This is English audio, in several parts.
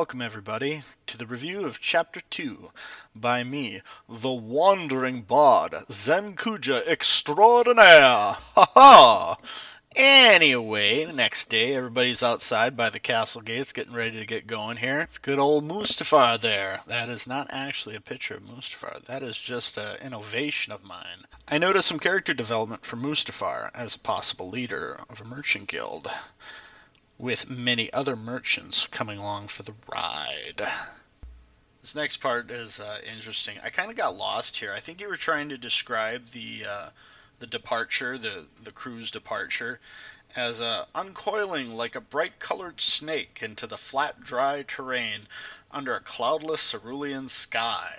welcome everybody to the review of Chapter 2 by me, the Wandering Bard, Zenkuja Extraordinaire! Ha ha! Anyway, the next day, everybody's outside by the castle gates getting ready to get going here. It's good old Mustafar there. That is not actually a picture of Mustafar. That is just an innovation of mine. I noticed some character development for Mustafar as a possible leader of a merchant guild, with many other merchants coming along for the ride. This next part is interesting. I kind of got lost here. I think you were trying to describe the departure, the crew's departure, as uncoiling like a bright-colored snake into the flat, dry terrain under a cloudless cerulean sky.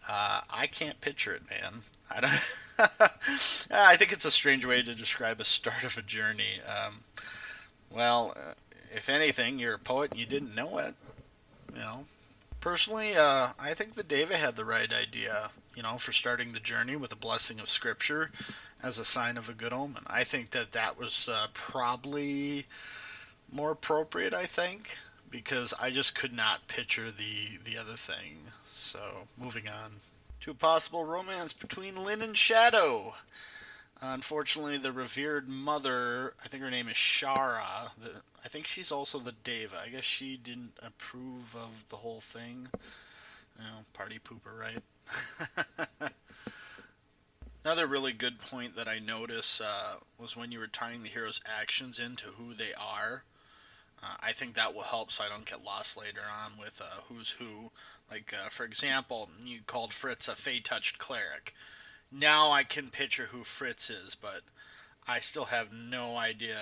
I can't picture it, man. I don't. I think it's a strange way to describe a start of a journey. If anything, you're a poet and you didn't know it. You know. Personally, I think the Deva had the right idea, for starting the journey with a blessing of scripture as a sign of a good omen. I think that was probably more appropriate, I think, because I just could not picture the other thing. So, moving on to a possible romance between Lin and Shadow. Unfortunately, the revered mother, I think her name is Shara. I think she's also the Deva. I guess she didn't approve of the whole thing. Party pooper, right? Another really good point that I noticed was when you were tying the hero's actions into who they are. I think that will help so I don't get lost later on with who's who. Like, for example, you called Fritz a Fey-touched cleric. Now I can picture who Fritz is, but I still have no idea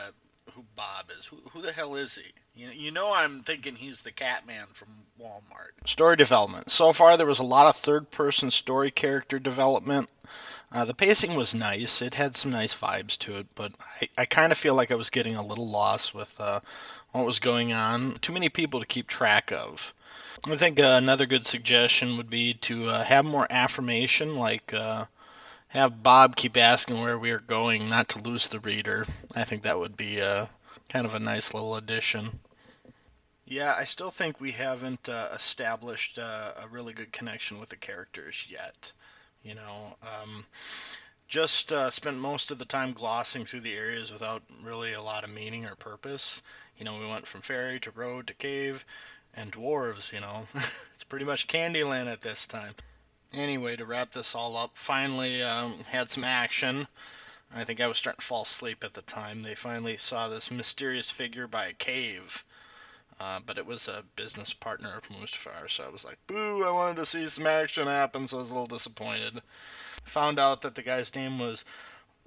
who Bob is. Who the hell is he? I'm thinking he's the Catman from Walmart. Story development. So far, there was a lot of third-person story character development. The pacing was nice. It had some nice vibes to it, but I kind of feel like I was getting a little lost with what was going on. Too many people to keep track of. I think another good suggestion would be to have more affirmation, like have Bob keep asking where we are going, not to lose the reader. I think that would be kind of a nice little addition. Yeah, I still think we haven't established a really good connection with the characters yet. You know, just spent most of the time glossing through the areas without really a lot of meaning or purpose. We went from ferry to road to cave and dwarves, it's pretty much Candyland at this time. Anyway, to wrap this all up, finally had some action. I think I was starting to fall asleep at the time. They finally saw this mysterious figure by a cave. But it was a business partner of Mustafar, so I was like, boo, I wanted to see some action happen, so I was a little disappointed. Found out that the guy's name was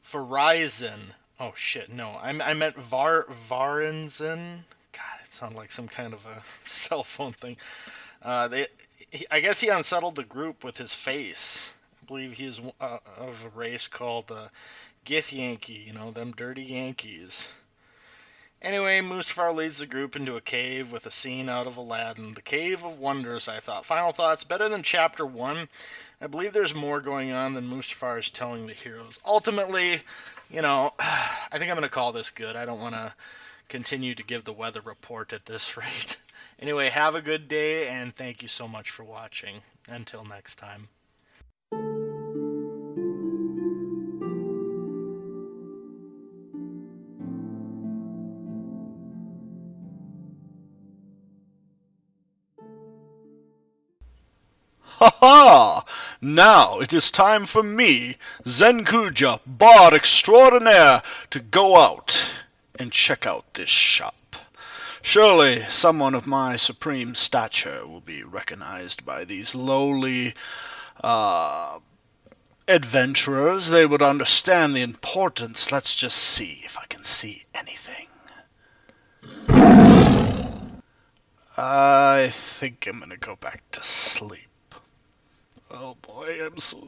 Verizon. Oh shit, no, I meant Varenzen. God, it sounded like some kind of a cell phone thing. I guess he unsettled the group with his face. I believe he is of a race called Githyanki, them dirty Yankees. Anyway, Mustafar leads the group into a cave with a scene out of Aladdin. The Cave of Wonders, I thought. Final thoughts, better than Chapter 1. I believe there's more going on than Mustafar is telling the heroes. Ultimately, I think I'm going to call this good. I don't want to continue to give the weather report at this rate. Anyway, have a good day, and thank you so much for watching. Until next time. Ha ha! Now it is time for me, Zenkuja, Bard Extraordinaire, to go out and check out this shop. Surely someone of my supreme stature will be recognized by these lowly adventurers. They would understand the importance. Let's just see if I can see anything. I think I'm gonna go back to sleep. Oh boy, I'm so...